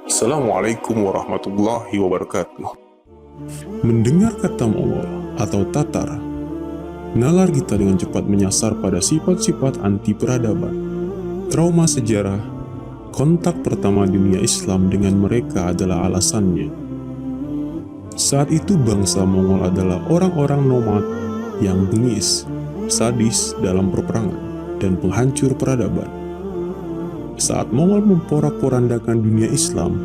Assalamualaikum warahmatullahi wabarakatuh. Mendengar kata Mongol atau Tatar, nalar kita dengan cepat menyasar pada sifat-sifat anti peradaban, trauma sejarah, kontak pertama dunia Islam dengan mereka adalah alasannya. Saat itu bangsa Mongol adalah orang-orang nomad yang bengis, sadis dalam peperangan, dan penghancur peradaban. Saat Mongol memporak-porandakan dunia Islam,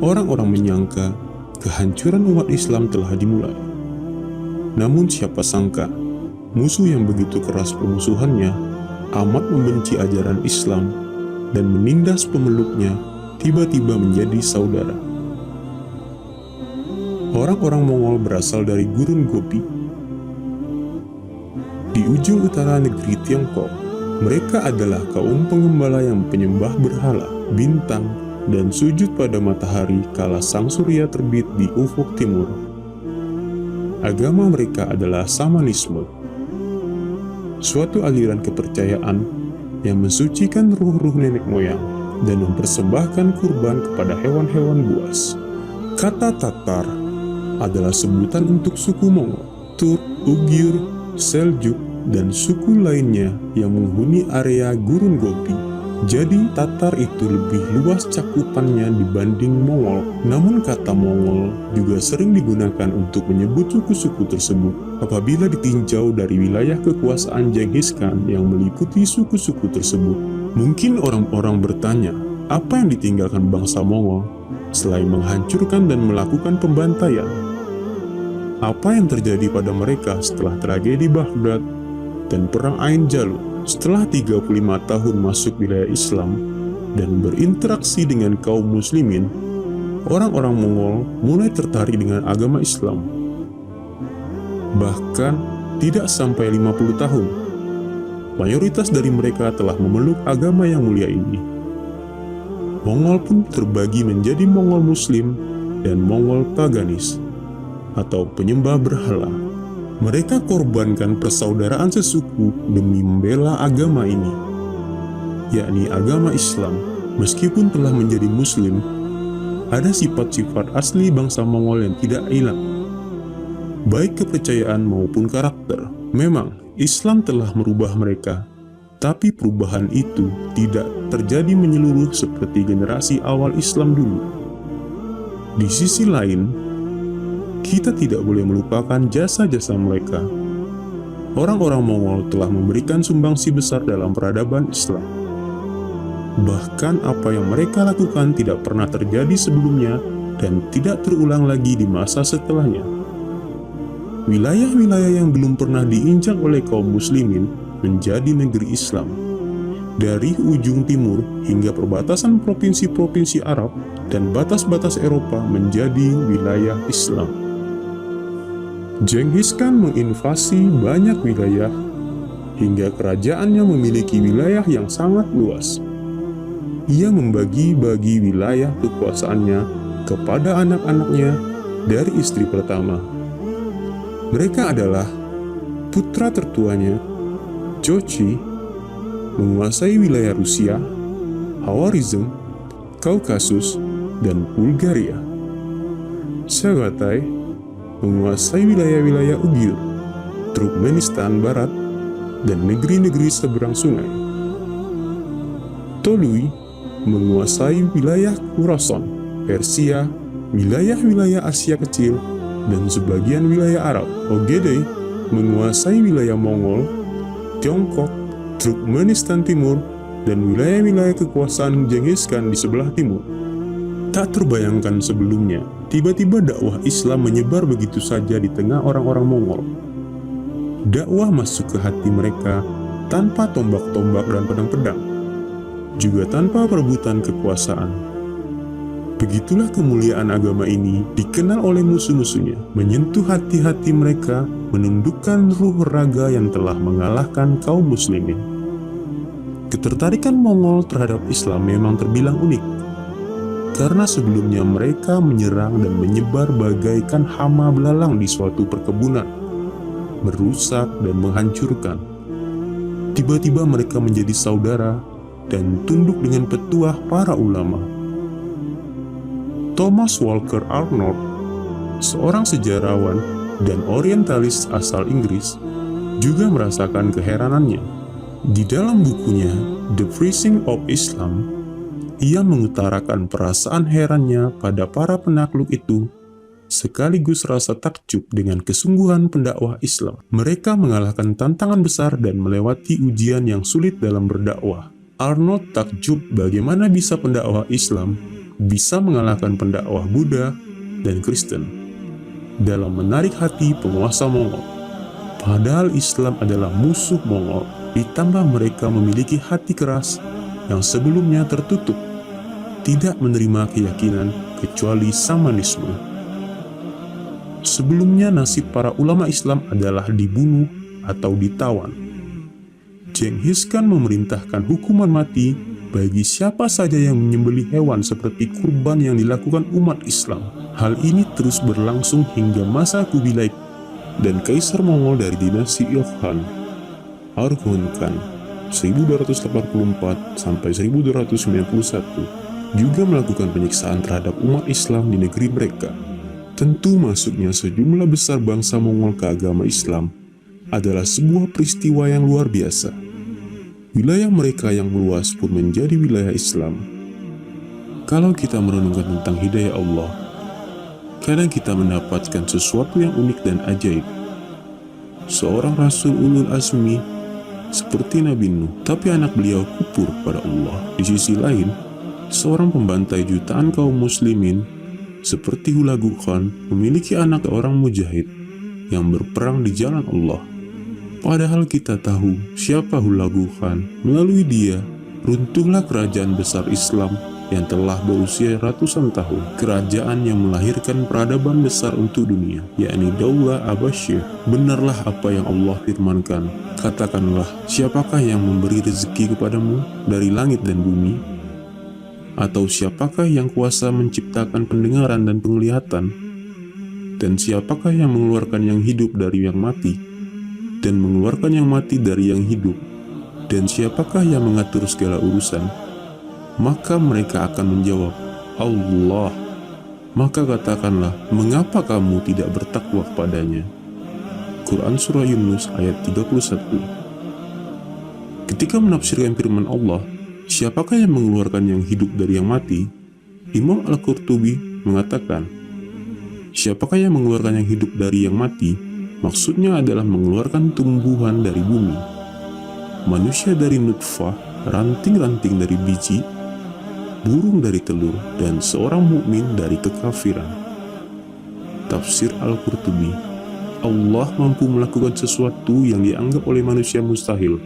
orang-orang menyangka kehancuran umat Islam telah dimulai. Namun siapa sangka, musuh yang begitu keras permusuhannya amat membenci ajaran Islam dan menindas pemeluknya tiba-tiba menjadi saudara. Orang-orang Mongol berasal dari Gurun Gobi. Di ujung utara negeri Tiongkok, mereka adalah kaum pengembala yang penyembah berhala, bintang, dan sujud pada matahari kala sang surya terbit di ufuk timur. Agama mereka adalah Shamanisme, suatu aliran kepercayaan yang mensucikan ruh-ruh nenek moyang dan mempersembahkan kurban kepada hewan-hewan buas. Kata Tatar adalah sebutan untuk suku Mongol, Turk, Uighur, Seljuk, dan suku lainnya yang menghuni area Gurun Gobi. Jadi Tatar itu lebih luas cakupannya dibanding Mongol. Namun kata Mongol juga sering digunakan untuk menyebut suku-suku tersebut apabila ditinjau dari wilayah kekuasaan Genghis Khan yang meliputi suku-suku tersebut. Mungkin orang-orang bertanya, apa yang ditinggalkan bangsa Mongol selain menghancurkan dan melakukan pembantaian? Apa yang terjadi pada mereka setelah tragedi Baghdad dan Perang Ain Jalut? Setelah 35 tahun masuk wilayah Islam dan berinteraksi dengan kaum muslimin, orang-orang Mongol mulai tertarik dengan agama Islam. Bahkan tidak sampai 50 tahun, mayoritas dari mereka telah memeluk agama yang mulia ini. Mongol pun terbagi menjadi Mongol Muslim dan Mongol Paganis, atau penyembah berhala. Mereka korbankan persaudaraan sesuku demi membela agama ini, yakni agama Islam. Meskipun telah menjadi Muslim, ada sifat-sifat asli bangsa Mongol yang tidak hilang, baik kepercayaan maupun karakter. Memang, Islam telah merubah mereka, tapi perubahan itu tidak terjadi menyeluruh seperti generasi awal Islam dulu. Di sisi lain, kita tidak boleh melupakan jasa-jasa mereka. Orang-orang Mongol telah memberikan sumbangsi besar dalam peradaban Islam. Bahkan apa yang mereka lakukan tidak pernah terjadi sebelumnya dan tidak terulang lagi di masa setelahnya. Wilayah-wilayah yang belum pernah diinjak oleh kaum muslimin menjadi negeri Islam. Dari ujung timur hingga perbatasan provinsi-provinsi Arab dan batas-batas Eropa menjadi wilayah Islam. Genghis Khan menginvasi banyak wilayah hingga kerajaannya memiliki wilayah yang sangat luas. Ia membagi-bagi wilayah kekuasaannya kepada anak-anaknya dari istri pertama. Mereka adalah putra tertuanya, Jochi, menguasai wilayah Rusia, Khawarizm, Kaukasus, dan Bulgaria. Chagatai menguasai wilayah-wilayah Uighur, Turkmenistan Barat, dan negeri-negeri seberang sungai. Tolui menguasai wilayah Khurasan, Persia, wilayah-wilayah Asia Kecil, dan sebagian wilayah Arab. Ogedei menguasai wilayah Mongol, Tiongkok, Turkmenistan Timur, dan wilayah-wilayah kekuasaan Genghis Khan di sebelah timur. Tak terbayangkan sebelumnya, tiba-tiba dakwah Islam menyebar begitu saja di tengah orang-orang Mongol. Dakwah masuk ke hati mereka tanpa tombak-tombak dan pedang-pedang, juga tanpa perebutan kekuasaan. Begitulah kemuliaan agama ini dikenal oleh musuh-musuhnya, menyentuh hati-hati mereka, menundukkan ruh raga yang telah mengalahkan kaum muslimin. Ketertarikan Mongol terhadap Islam memang terbilang unik, karena sebelumnya mereka menyerang dan menyebar bagaikan hama belalang di suatu perkebunan, merusak dan menghancurkan. Tiba-tiba mereka menjadi saudara dan tunduk dengan petuah para ulama. Thomas Walker Arnold, seorang sejarawan dan orientalis asal Inggris, juga merasakan keheranannya. Di dalam bukunya The Preaching of Islam, ia mengutarakan perasaan herannya pada para penakluk itu, sekaligus rasa takjub dengan kesungguhan pendakwah Islam. Mereka mengalahkan tantangan besar dan melewati ujian yang sulit dalam berdakwah. Arnold takjub bagaimana bisa pendakwah Islam bisa mengalahkan pendakwah Buddha dan Kristen dalam menarik hati penguasa Mongol. Padahal Islam adalah musuh Mongol, ditambah mereka memiliki hati keras yang sebelumnya tertutup, tidak menerima keyakinan kecuali Shamanisme. Sebelumnya nasib para ulama Islam adalah dibunuh atau ditawan. Genghis Khan memerintahkan hukuman mati bagi siapa saja yang menyembelih hewan seperti kurban yang dilakukan umat Islam. Hal ini terus berlangsung hingga masa Kubilai dan Kaisar Mongol dari dinasti Ilkhan, Orkhon Khan, 1284 sampai 1291, juga melakukan penyiksaan terhadap umat Islam di negeri mereka. Tentu masuknya sejumlah besar bangsa Mongol ke agama Islam adalah sebuah peristiwa yang luar biasa. Wilayah mereka yang meluas pun menjadi wilayah Islam. Kalau kita merenungkan tentang hidayah Allah, kadang kita mendapatkan sesuatu yang unik dan ajaib. Seorang Rasul Ulul Azmi seperti Nabi Nuh, tapi anak beliau kufur pada Allah. Di sisi lain, seorang pembantai jutaan kaum muslimin seperti Hulagu Khan memiliki anak seorang mujahid yang berperang di jalan Allah. Padahal kita tahu siapa Hulagu Khan. Melalui dia, runtuhlah kerajaan besar Islam yang telah berusia ratusan tahun. Kerajaan yang melahirkan peradaban besar untuk dunia, yakni Daulah Abbasiyah. Benarlah apa yang Allah firmankan. Katakanlah, siapakah yang memberi rezeki kepadamu dari langit dan bumi? Atau siapakah yang kuasa menciptakan pendengaran dan penglihatan? Dan siapakah yang mengeluarkan yang hidup dari yang mati? Dan mengeluarkan yang mati dari yang hidup? Dan siapakah yang mengatur segala urusan? Maka mereka akan menjawab, Allah. Maka katakanlah, mengapa kamu tidak bertakwa kepadanya? Quran Surah Yunus ayat 31. Ketika menafsirkan firman Allah, siapakah yang mengeluarkan yang hidup dari yang mati? Imam Al-Qurtubi mengatakan, siapakah yang mengeluarkan yang hidup dari yang mati? Maksudnya adalah mengeluarkan tumbuhan dari bumi, manusia dari nutfah, ranting-ranting dari biji, burung dari telur, dan seorang mukmin dari kekafiran. Tafsir Al-Qurtubi, Allah mampu melakukan sesuatu yang dianggap oleh manusia mustahil.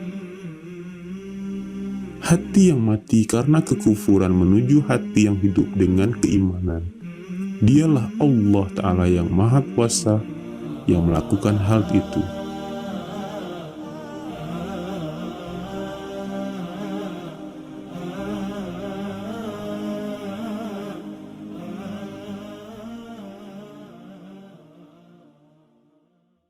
Hati yang mati karena kekufuran menuju hati yang hidup dengan keimanan. Dialah Allah Ta'ala yang Maha Kuasa yang melakukan hal itu.